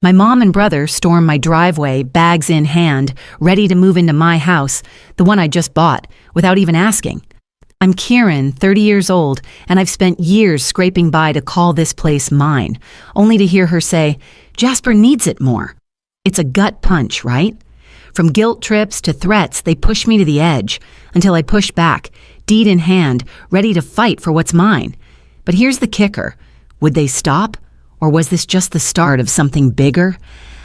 My mom and brother storm my driveway, bags in hand, ready to move into my house, the one I just bought, without even asking. I'm Kieran, 30 years old, and I've spent years scraping by to call this place mine, only to hear her say, "Jasper needs it more." It's a gut punch, right? From guilt trips to threats, they push me to the edge, until I push back, deed in hand, ready to fight for what's mine. But here's the kicker. Would they stop? Or was this just the start of something bigger?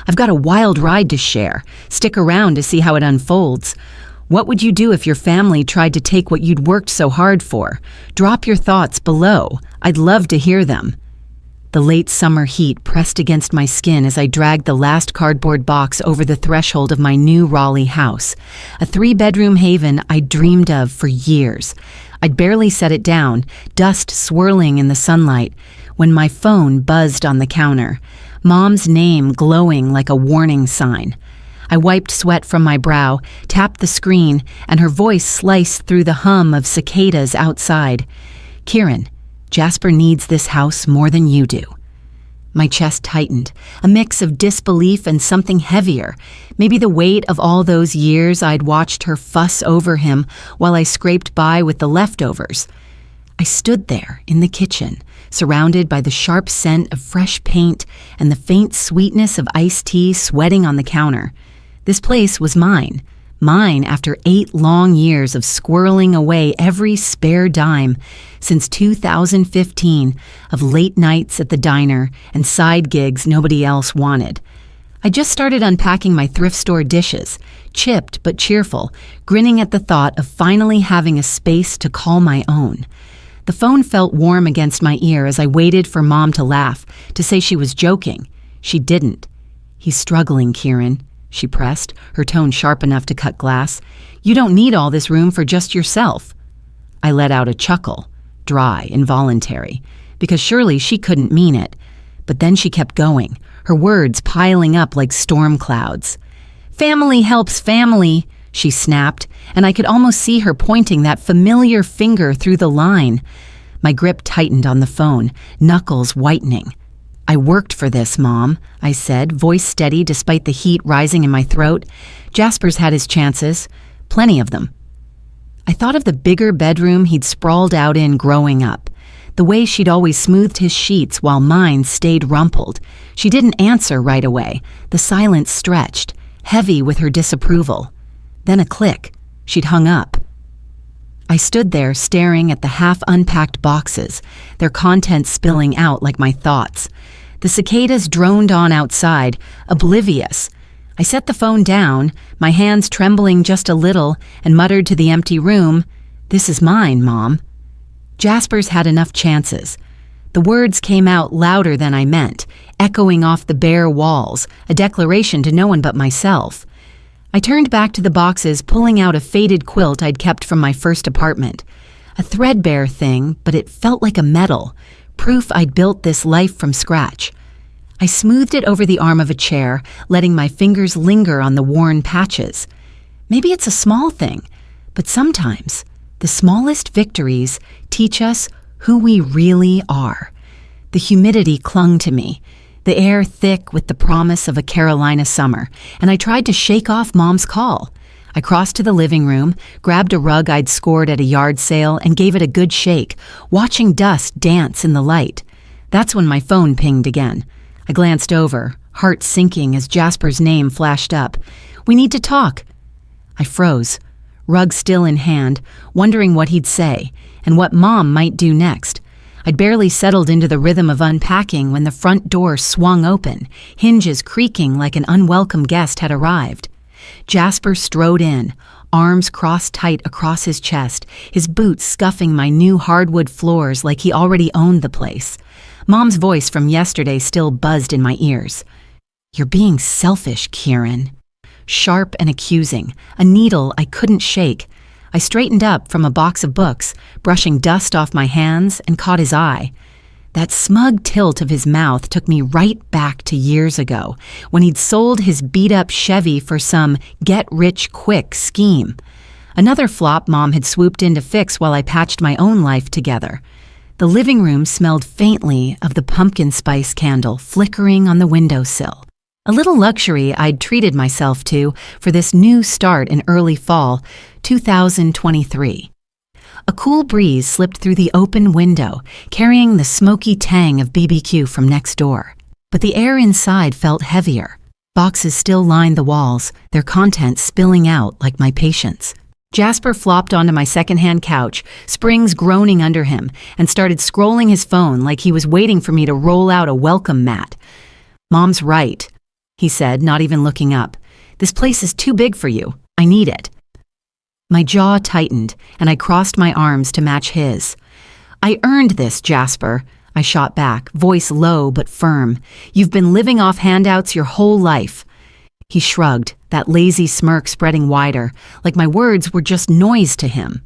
I've got a wild ride to share. Stick around to see how it unfolds. What would you do if your family tried to take what you'd worked so hard for? Drop your thoughts below. I'd love to hear them. The late summer heat pressed against my skin as I dragged the last cardboard box over the threshold of my new Raleigh house, a 3-bedroom haven I'd dreamed of for years. I'd barely set it down, dust swirling in the sunlight, when my phone buzzed on the counter, Mom's name glowing like a warning sign. I wiped sweat from my brow, tapped the screen, and her voice sliced through the hum of cicadas outside. "Kieran, Jasper needs this house more than you do." My chest tightened, a mix of disbelief and something heavier, maybe the weight of all those years I'd watched her fuss over him while I scraped by with the leftovers. I stood there in the kitchen, surrounded by the sharp scent of fresh paint and the faint sweetness of iced tea sweating on the counter. This place was mine after 8 long years of squirreling away every spare dime since 2015 of late nights at the diner and side gigs nobody else wanted. I just started unpacking my thrift store dishes, chipped but cheerful, grinning at the thought of finally having a space to call my own. The phone felt warm against my ear as I waited for Mom to laugh, to say she was joking. She didn't. "He's struggling, Kieran," she pressed, her tone sharp enough to cut glass. "You don't need all this room for just yourself." I let out a chuckle, dry, involuntary, because surely she couldn't mean it. But then she kept going, her words piling up like storm clouds. "Family helps family," she snapped, and I could almost see her pointing that familiar finger through the line. My grip tightened on the phone, knuckles whitening. "I worked for this, Mom," I said, voice steady despite the heat rising in my throat. "Jasper's had his chances, plenty of them." I thought of the bigger bedroom he'd sprawled out in growing up, the way she'd always smoothed his sheets while mine stayed rumpled. She didn't answer right away. The silence stretched, heavy with her disapproval. Then a click. She'd hung up. I stood there staring at the half-unpacked boxes, their contents spilling out like my thoughts. The cicadas droned on outside, oblivious. I set the phone down, my hands trembling just a little, and muttered to the empty room, "This is mine, Mom." Jasper's had enough chances. The words came out louder than I meant, echoing off the bare walls, a declaration to no one but myself. I turned back to the boxes, pulling out a faded quilt I'd kept from my first apartment. A threadbare thing, but it felt like a medal, proof I'd built this life from scratch. I smoothed it over the arm of a chair, letting my fingers linger on the worn patches. Maybe it's a small thing, but sometimes the smallest victories teach us who we really are. The humidity clung to me, the air thick with the promise of a Carolina summer, and I tried to shake off Mom's call. I crossed to the living room, grabbed a rug I'd scored at a yard sale, and gave it a good shake, watching dust dance in the light. That's when my phone pinged again. I glanced over, heart sinking as Jasper's name flashed up. "We need to talk." I froze, rug still in hand, wondering what he'd say, and what Mom might do next. I'd barely settled into the rhythm of unpacking when the front door swung open, hinges creaking like an unwelcome guest had arrived. Jasper strode in, arms crossed tight across his chest, his boots scuffing my new hardwood floors like he already owned the place. Mom's voice from yesterday still buzzed in my ears. "You're being selfish, Kieran." Sharp and accusing, a needle I couldn't shake. I straightened up from a box of books, brushing dust off my hands, and caught his eye. That smug tilt of his mouth took me right back to years ago, when he'd sold his beat-up Chevy for some get-rich-quick scheme. Another flop Mom had swooped in to fix while I patched my own life together. The living room smelled faintly of the pumpkin spice candle flickering on the windowsill. a little luxury I'd treated myself to for this new start in early fall 2023. A cool breeze slipped through the open window, carrying the smoky tang of BBQ from next door. But the air inside felt heavier. Boxes still lined the walls, their contents spilling out like my patience. Jasper flopped onto my secondhand couch, springs groaning under him, and started scrolling his phone like he was waiting for me to roll out a welcome mat. "Mom's right," he said, not even looking up. "This place is too big for you. I need it." My jaw tightened, and I crossed my arms to match his. "I earned this, Jasper," I shot back, voice low but firm. "You've been living off handouts your whole life." He shrugged, that lazy smirk spreading wider, like my words were just noise to him.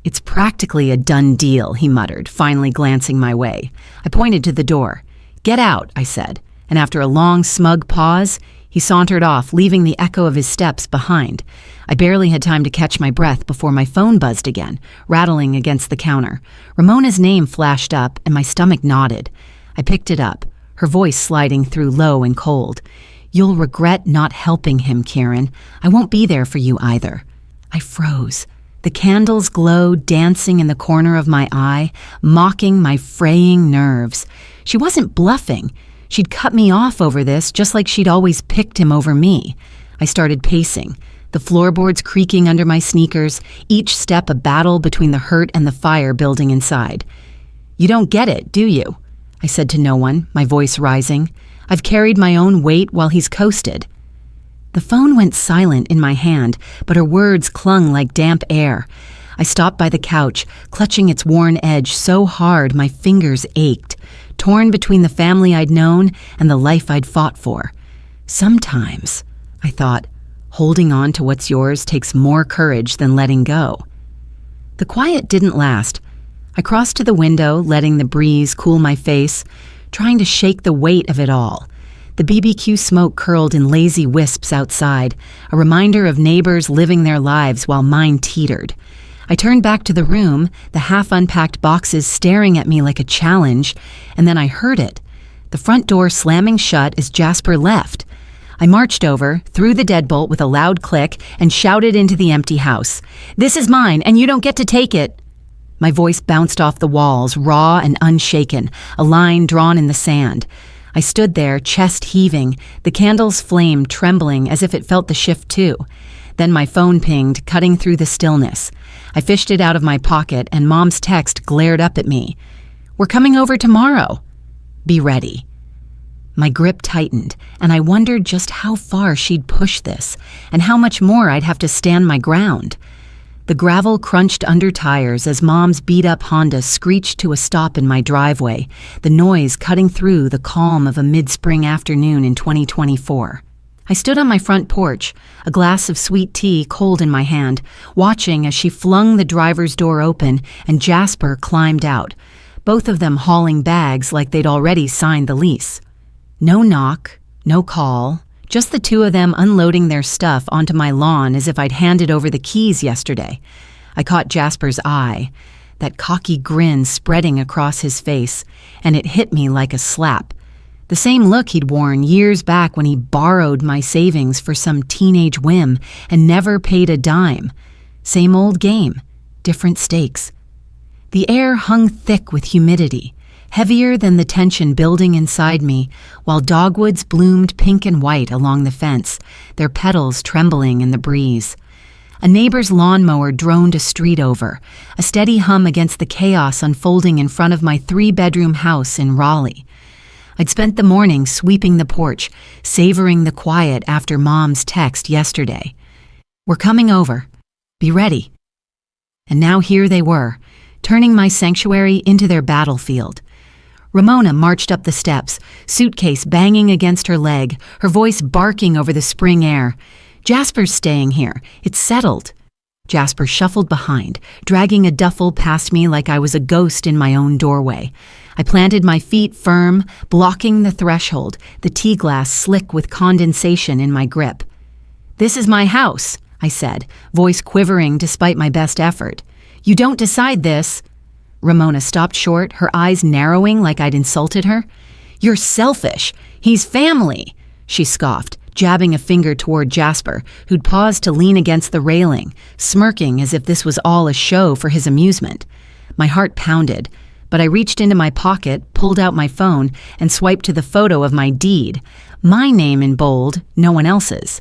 "It's practically a done deal," he muttered, finally glancing my way. I pointed to the door. "Get out," I said, and after a long, smug pause, he sauntered off, leaving the echo of his steps behind. I barely had time to catch my breath before my phone buzzed again, rattling against the counter. Ramona's name flashed up, and my stomach knotted. I picked it up, her voice sliding through low and cold. "You'll regret not helping him, Kieran. I won't be there for you either." I froze. The candle's glow dancing in the corner of my eye, mocking my fraying nerves. She wasn't bluffing. She'd cut me off over this just like she'd always picked him over me. I started pacing, the floorboards creaking under my sneakers, each step a battle between the hurt and the fire building inside. "You don't get it, do you?" I said to no one, my voice rising. "I've carried my own weight while he's coasted." The phone went silent in my hand, but her words clung like damp air. I stopped by the couch, clutching its worn edge so hard my fingers ached, torn between the family I'd known and the life I'd fought for. Sometimes, I thought, holding on to what's yours takes more courage than letting go. The quiet didn't last. I crossed to the window, letting the breeze cool my face, trying to shake the weight of it all. The BBQ smoke curled in lazy wisps outside, a reminder of neighbors living their lives while mine teetered. I turned back to the room, the half-unpacked boxes staring at me like a challenge, and then I heard it, the front door slamming shut as Jasper left. I marched over, threw the deadbolt with a loud click, and shouted into the empty house, "This is mine, and you don't get to take it!" My voice bounced off the walls, raw and unshaken, a line drawn in the sand. I stood there, chest heaving, the candle's flame trembling as if it felt the shift too. Then my phone pinged, cutting through the stillness. I fished it out of my pocket, and Mom's text glared up at me. "We're coming over tomorrow. Be ready." My grip tightened, and I wondered just how far she'd push this, and how much more I'd have to stand my ground. The gravel crunched under tires as Mom's beat-up Honda screeched to a stop in my driveway, the noise cutting through the calm of a mid-spring afternoon in 2024. I stood on my front porch, a glass of sweet tea cold in my hand, watching as she flung the driver's door open and Jasper climbed out, both of them hauling bags like they'd already signed the lease. No knock, no call, just the two of them unloading their stuff onto my lawn as if I'd handed over the keys yesterday. I caught Jasper's eye, that cocky grin spreading across his face, and it hit me like a slap. The same look he'd worn years back when he borrowed my savings for some teenage whim and never paid a dime. Same old game, different stakes. The air hung thick with humidity, heavier than the tension building inside me, while dogwoods bloomed pink and white along the fence, their petals trembling in the breeze. A neighbor's lawnmower droned a street over, a steady hum against the chaos unfolding in front of my 3-bedroom house in Raleigh. I'd spent the morning sweeping the porch, savoring the quiet after Mom's text yesterday. "We're coming over. Be ready." And now here they were, turning my sanctuary into their battlefield. Ramona marched up the steps, suitcase banging against her leg, her voice barking over the spring air. "Jasper's staying here. It's settled." Jasper shuffled behind, dragging a duffel past me like I was a ghost in my own doorway. I planted my feet firm, blocking the threshold, the tea glass slick with condensation in my grip. "This is my house," I said, voice quivering despite my best effort. "You don't decide this." Ramona stopped short, her eyes narrowing like I'd insulted her. "You're selfish. He's family." she scoffed, jabbing a finger toward Jasper, who'd paused to lean against the railing, smirking as if this was all a show for his amusement. My heart pounded, but I reached into my pocket, pulled out my phone, and swiped to the photo of my deed. My name in bold, no one else's.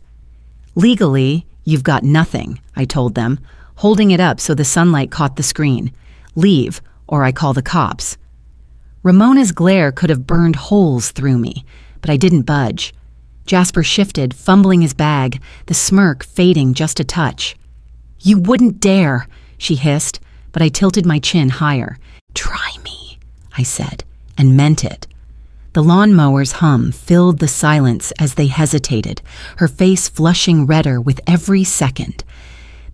"Legally, you've got nothing," I told them, holding it up so the sunlight caught the screen. "Leave, or I call the cops." Ramona's glare could have burned holes through me, but I didn't budge. Jasper shifted, fumbling his bag, the smirk fading just a touch. "You wouldn't dare," she hissed, but I tilted my chin higher. "Try me," I said, and meant it. The lawnmower's hum filled the silence as they hesitated, her face flushing redder with every second.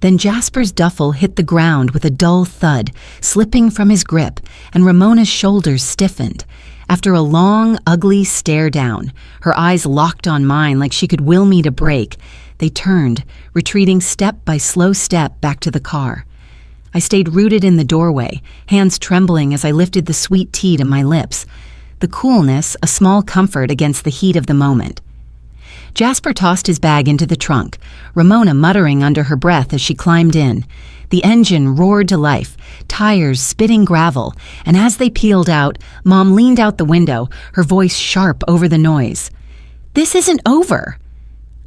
Then Jasper's duffel hit the ground with a dull thud, slipping from his grip, and Ramona's shoulders stiffened. After a long, ugly stare down, her eyes locked on mine like she could will me to break, they turned, retreating step by slow step back to the car. I stayed rooted in the doorway, hands trembling as I lifted the sweet tea to my lips. The coolness, a small comfort against the heat of the moment. Jasper tossed his bag into the trunk, Ramona muttering under her breath as she climbed in. The engine roared to life, tires spitting gravel, and as they peeled out, Mom leaned out the window, her voice sharp over the noise. "This isn't over."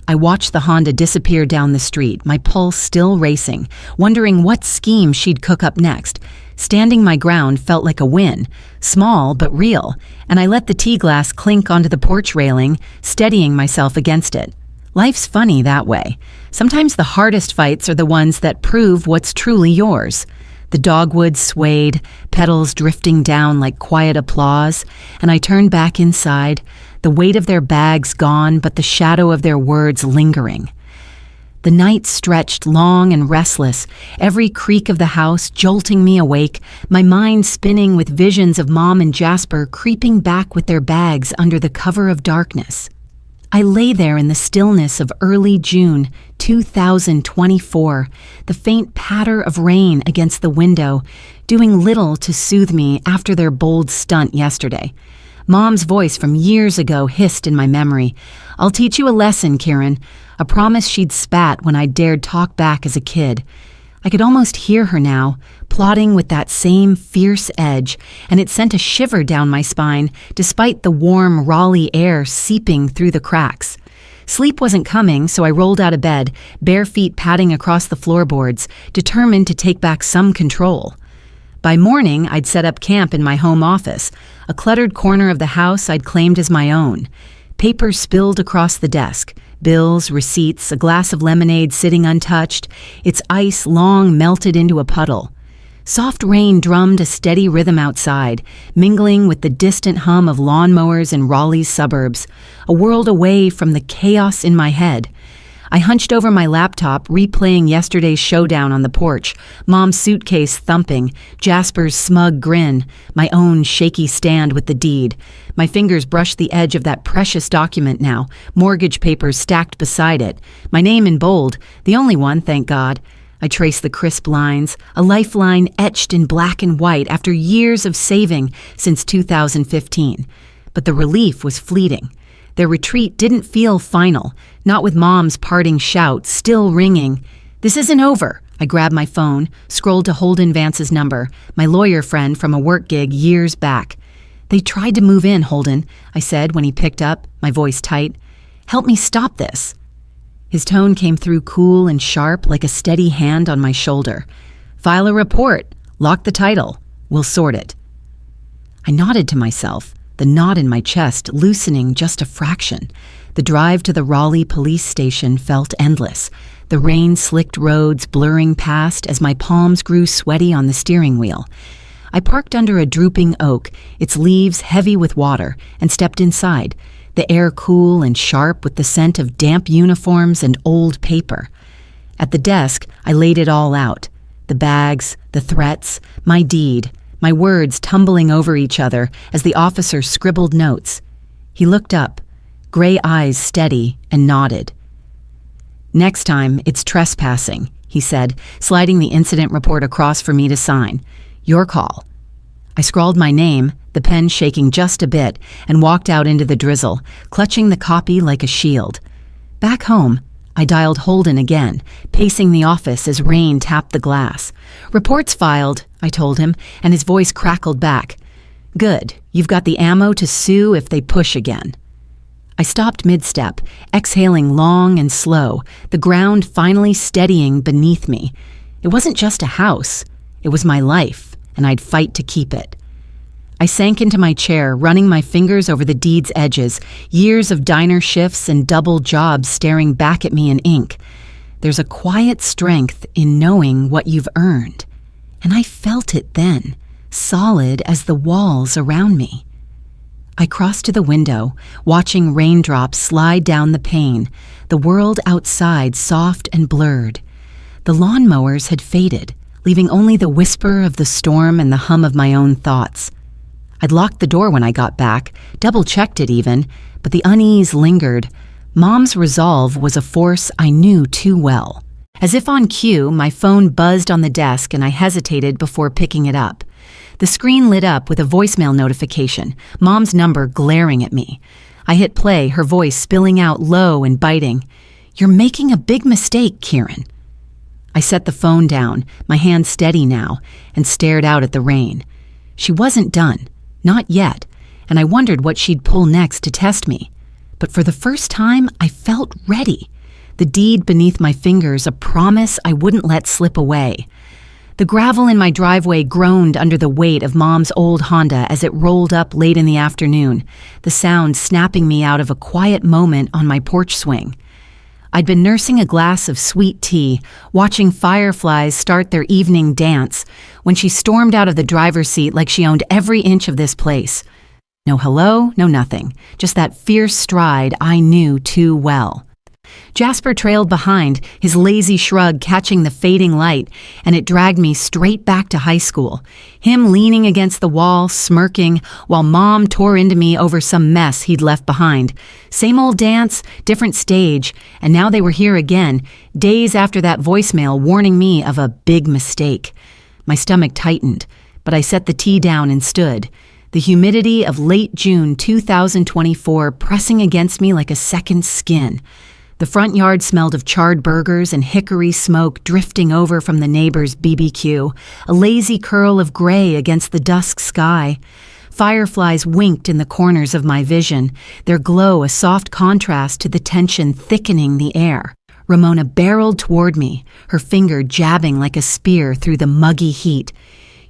I watched the Honda disappear down the street, my pulse still racing, wondering what scheme she'd cook up next. Standing my ground felt like a win, small but real, and I let the tea glass clink onto the porch railing, steadying myself against it. Life's funny that way. Sometimes the hardest fights are the ones that prove what's truly yours. The dogwood swayed, petals drifting down like quiet applause, and I turned back inside, the weight of their bags gone but the shadow of their words lingering. The night stretched long and restless, every creak of the house jolting me awake, my mind spinning with visions of Mom and Jasper creeping back with their bags under the cover of darkness. I lay there in the stillness of early June 2024, the faint patter of rain against the window, doing little to soothe me after their bold stunt yesterday. Mom's voice from years ago hissed in my memory. "I'll teach you a lesson, Kieran," a promise she'd spat when I dared talk back as a kid. I could almost hear her now, plotting with that same fierce edge, and it sent a shiver down my spine, despite the warm Raleigh air seeping through the cracks. Sleep wasn't coming, so I rolled out of bed, bare feet padding across the floorboards, determined to take back some control. By morning, I'd set up camp in my home office, a cluttered corner of the house I'd claimed as my own. Papers spilled across the desk, bills, receipts, a glass of lemonade sitting untouched, its ice long melted into a puddle. Soft rain drummed a steady rhythm outside, mingling with the distant hum of lawnmowers in Raleigh's suburbs, a world away from the chaos in my head. I hunched over my laptop, replaying yesterday's showdown on the porch, Mom's suitcase thumping, Jasper's smug grin, my own shaky stand with the deed. My fingers brushed the edge of that precious document now, mortgage papers stacked beside it, my name in bold, the only one, thank God. I traced the crisp lines, a lifeline etched in black and white after years of saving since 2015. But the relief was fleeting. Their retreat didn't feel final, not with Mom's parting shout still ringing. "This isn't over." I grabbed my phone, scrolled to Holden Vance's number, my lawyer friend from a work gig years back. "They tried to move in, Holden," I said when he picked up, my voice tight. "Help me stop this." His tone came through cool and sharp like a steady hand on my shoulder. "File a report. Lock the title. We'll sort it." I nodded to myself, the knot in my chest loosening just a fraction. The drive to the Raleigh police station felt endless, the rain-slicked roads blurring past as my palms grew sweaty on the steering wheel. I parked under a drooping oak, its leaves heavy with water, and stepped inside, the air cool and sharp with the scent of damp uniforms and old paper. At the desk, I laid it all out, the bags, the threats, my deed, my words tumbling over each other as the officer scribbled notes. He looked up, gray eyes steady, and nodded. "Next time, it's trespassing," he said, sliding the incident report across for me to sign. "Your call." I scrawled my name, the pen shaking just a bit, and walked out into the drizzle, clutching the copy like a shield. Back home, I dialed Holden again, pacing the office as rain tapped the glass. "Reports filed," I told him, and his voice crackled back. "Good, you've got the ammo to sue if they push again." I stopped mid-step, exhaling long and slow, the ground finally steadying beneath me. It wasn't just a house, it was my life, and I'd fight to keep it. I sank into my chair, running my fingers over the deed's edges, years of diner shifts and double jobs staring back at me in ink. There's a quiet strength in knowing what you've earned, and I felt it then, solid as the walls around me. I crossed to the window, watching raindrops slide down the pane, the world outside soft and blurred. The lawnmowers had faded, leaving only the whisper of the storm and the hum of my own thoughts. I'd locked the door when I got back, double-checked it even, but the unease lingered. Mom's resolve was a force I knew too well. As if on cue, my phone buzzed on the desk and I hesitated before picking it up. The screen lit up with a voicemail notification, Mom's number glaring at me. I hit play, her voice spilling out low and biting. "You're making a big mistake, Kieran." I set the phone down, my hand steady now, and stared out at the rain. She wasn't done. Not yet, and I wondered what she'd pull next to test me. But for the first time, I felt ready. The deed beneath my fingers, a promise I wouldn't let slip away. The gravel in my driveway groaned under the weight of Mom's old Honda as it rolled up late in the afternoon, the sound snapping me out of a quiet moment on my porch swing. I'd been nursing a glass of sweet tea, watching fireflies start their evening dance, when she stormed out of the driver's seat like she owned every inch of this place. No hello, no nothing, just that fierce stride I knew too well. Jasper trailed behind, his lazy shrug catching the fading light, and it dragged me straight back to high school. Him leaning against the wall, smirking, while Mom tore into me over some mess he'd left behind. Same old dance, different stage, and now they were here again, days after that voicemail warning me of a big mistake. My stomach tightened, but I set the tea down and stood, the humidity of late June 2024 pressing against me like a second skin. The front yard smelled of charred burgers and hickory smoke drifting over from the neighbor's BBQ, a lazy curl of gray against the dusk sky. Fireflies winked in the corners of my vision, their glow a soft contrast to the tension thickening the air. Ramona barreled toward me, her finger jabbing like a spear through the muggy heat.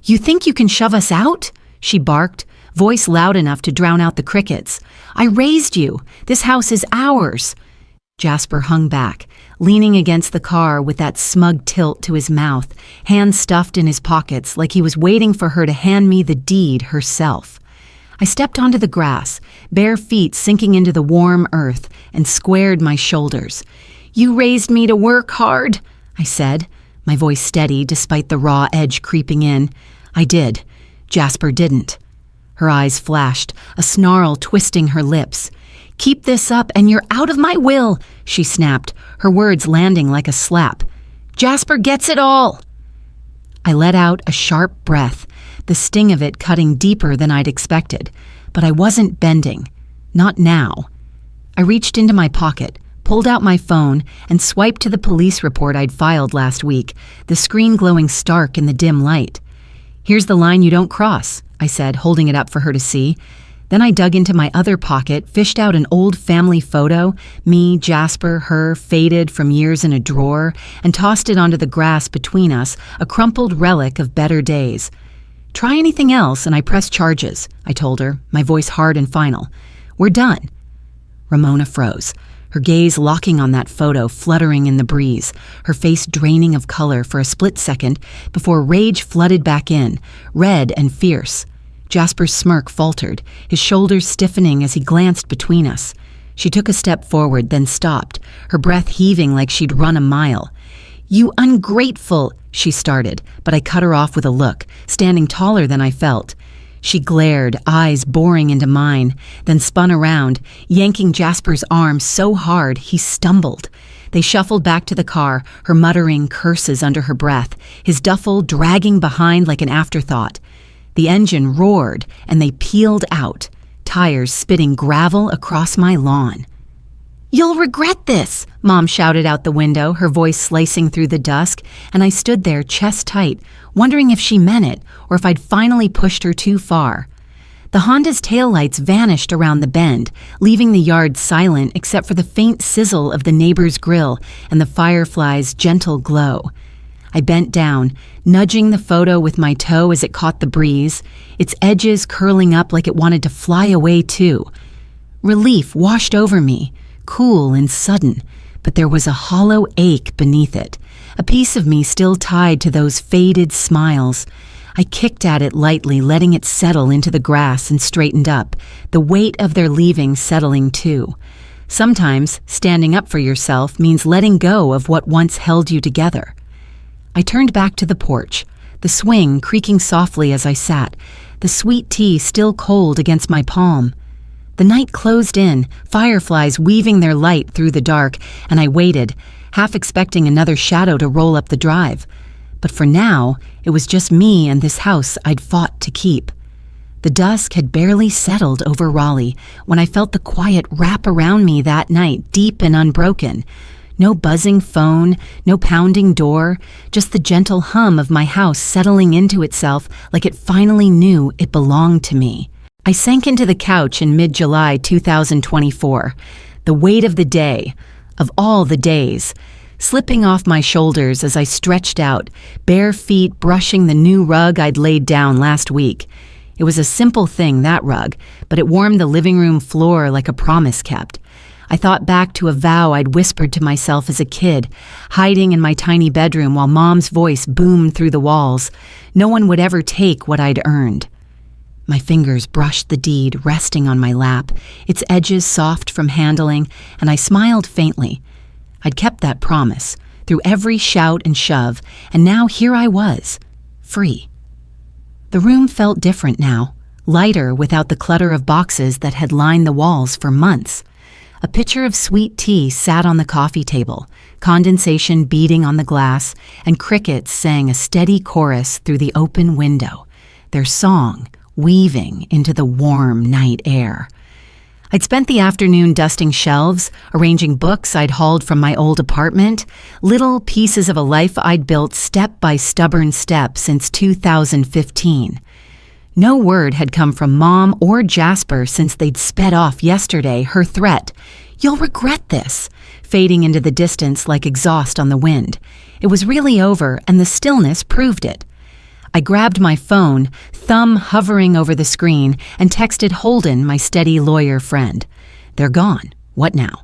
"You think you can shove us out?" she barked, voice loud enough to drown out the crickets. "I raised you. This house is ours." Jasper hung back, leaning against the car with that smug tilt to his mouth, hands stuffed in his pockets like he was waiting for her to hand me the deed herself. I stepped onto the grass, bare feet sinking into the warm earth, and squared my shoulders. "You raised me to work hard," I said, my voice steady despite the raw edge creeping in. "I did. Jasper didn't." Her eyes flashed, a snarl twisting her lips. "Keep this up and you're out of my will," she snapped, her words landing like a slap. "Jasper gets it all." I let out a sharp breath, the sting of it cutting deeper than I'd expected, but I wasn't bending. Not now. I reached into my pocket, pulled out my phone, and swiped to the police report I'd filed last week, the screen glowing stark in the dim light. "Here's the line you don't cross," I said, holding it up for her to see. Then I dug into my other pocket, fished out an old family photo, me, Jasper, her, faded from years in a drawer, and tossed it onto the grass between us, a crumpled relic of better days. "Try anything else and I press charges," I told her, my voice hard and final. "We're done." Ramona froze, her gaze locking on that photo fluttering in the breeze, her face draining of color for a split second before rage flooded back in, red and fierce. Jasper's smirk faltered, his shoulders stiffening as he glanced between us. She took a step forward, then stopped, her breath heaving like she'd run a mile. "You ungrateful," she started, but I cut her off with a look, standing taller than I felt. She glared, eyes boring into mine, then spun around, yanking Jasper's arm so hard he stumbled. They shuffled back to the car, her muttering curses under her breath, his duffel dragging behind like an afterthought. The engine roared, and they peeled out, tires spitting gravel across my lawn. "You'll regret this," Mom shouted out the window, her voice slicing through the dusk, and I stood there chest tight, wondering if she meant it or if I'd finally pushed her too far. The Honda's taillights vanished around the bend, leaving the yard silent except for the faint sizzle of the neighbor's grill and the firefly's gentle glow. I bent down, nudging the photo with my toe as it caught the breeze, its edges curling up like it wanted to fly away too. Relief washed over me, cool and sudden, but there was a hollow ache beneath it, a piece of me still tied to those faded smiles. I kicked at it lightly, letting it settle into the grass and straightened up, the weight of their leaving settling too. Sometimes standing up for yourself means letting go of what once held you together. I turned back to the porch, the swing creaking softly as I sat, the sweet tea still cold against my palm. The night closed in, fireflies weaving their light through the dark, and I waited, half expecting another shadow to roll up the drive. But for now, it was just me and this house I'd fought to keep. The dusk had barely settled over Raleigh when I felt the quiet wrap around me that night, deep and unbroken. No buzzing phone, no pounding door, just the gentle hum of my house settling into itself like it finally knew it belonged to me. I sank into the couch in mid-July 2024, the weight of the day, of all the days, slipping off my shoulders as I stretched out, bare feet brushing the new rug I'd laid down last week. It was a simple thing, that rug, but it warmed the living room floor like a promise kept. I thought back to a vow I'd whispered to myself as a kid, hiding in my tiny bedroom while Mom's voice boomed through the walls. No one would ever take what I'd earned. My fingers brushed the deed resting on my lap, its edges soft from handling, and I smiled faintly. I'd kept that promise, through every shout and shove, and now here I was, free. The room felt different now, lighter without the clutter of boxes that had lined the walls for months. A pitcher of sweet tea sat on the coffee table, condensation beating on the glass, and crickets sang a steady chorus through the open window, their song weaving into the warm night air. I'd spent the afternoon dusting shelves, arranging books I'd hauled from my old apartment, little pieces of a life I'd built step by stubborn step since 2015. No word had come from Mom or Jasper since they'd sped off yesterday, her threat, "You'll regret this," fading into the distance like exhaust on the wind. It was really over, and the stillness proved it. I grabbed my phone, thumb hovering over the screen, and texted Holden, my steady lawyer friend. "They're gone. What now?"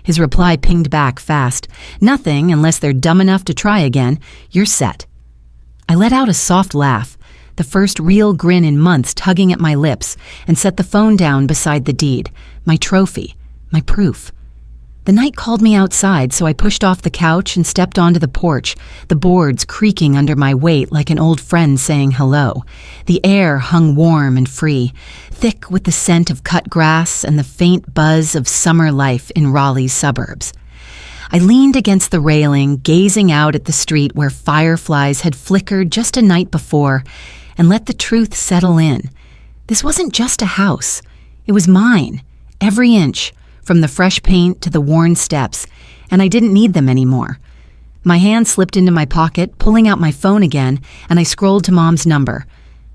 His reply pinged back fast. "Nothing unless they're dumb enough to try again. You're set." I let out a soft laugh, the first real grin in months tugging at my lips, and set the phone down beside the deed, my trophy, my proof. The night called me outside, so I pushed off the couch and stepped onto the porch, the boards creaking under my weight like an old friend saying hello. The air hung warm and free, thick with the scent of cut grass and the faint buzz of summer life in Raleigh's suburbs. I leaned against the railing, gazing out at the street where fireflies had flickered just a night before, and let the truth settle in. This wasn't just a house. It was mine, every inch, from the fresh paint to the worn steps, and I didn't need them anymore. My hand slipped into my pocket, pulling out my phone again, and I scrolled to Mom's number.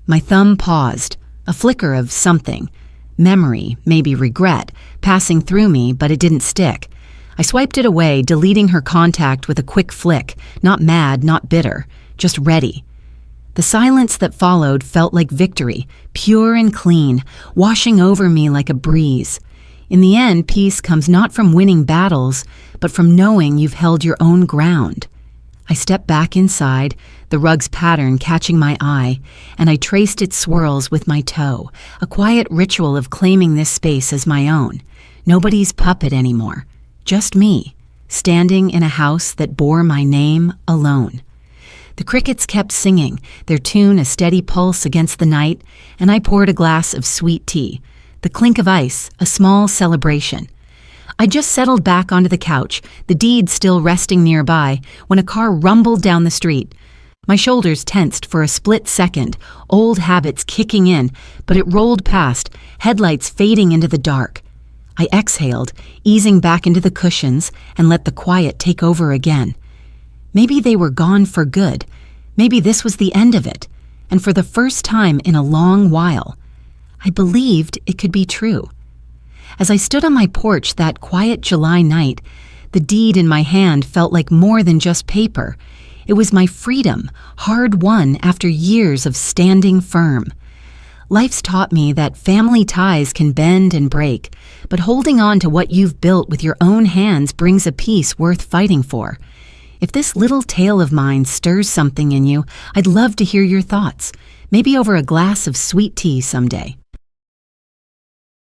My thumb paused, a flicker of something. Memory, maybe regret, passing through me, but it didn't stick. I swiped it away, deleting her contact with a quick flick, not mad, not bitter, just ready. The silence that followed felt like victory, pure and clean, washing over me like a breeze. In the end, peace comes not from winning battles, but from knowing you've held your own ground. I stepped back inside, the rug's pattern catching my eye, and I traced its swirls with my toe, a quiet ritual of claiming this space as my own. Nobody's puppet anymore, just me, standing in a house that bore my name alone. The crickets kept singing, their tune a steady pulse against the night, and I poured a glass of sweet tea, the clink of ice, a small celebration. I just settled back onto the couch, the deed still resting nearby, when a car rumbled down the street. My shoulders tensed for a split second, old habits kicking in, but it rolled past, headlights fading into the dark. I exhaled, easing back into the cushions, and let the quiet take over again. Maybe they were gone for good. Maybe this was the end of it. And for the first time in a long while, I believed it could be true. As I stood on my porch that quiet July night, the deed in my hand felt like more than just paper. It was my freedom, hard-won after years of standing firm. Life's taught me that family ties can bend and break, but holding on to what you've built with your own hands brings a peace worth fighting for. If this little tale of mine stirs something in you, I'd love to hear your thoughts, maybe over a glass of sweet tea someday.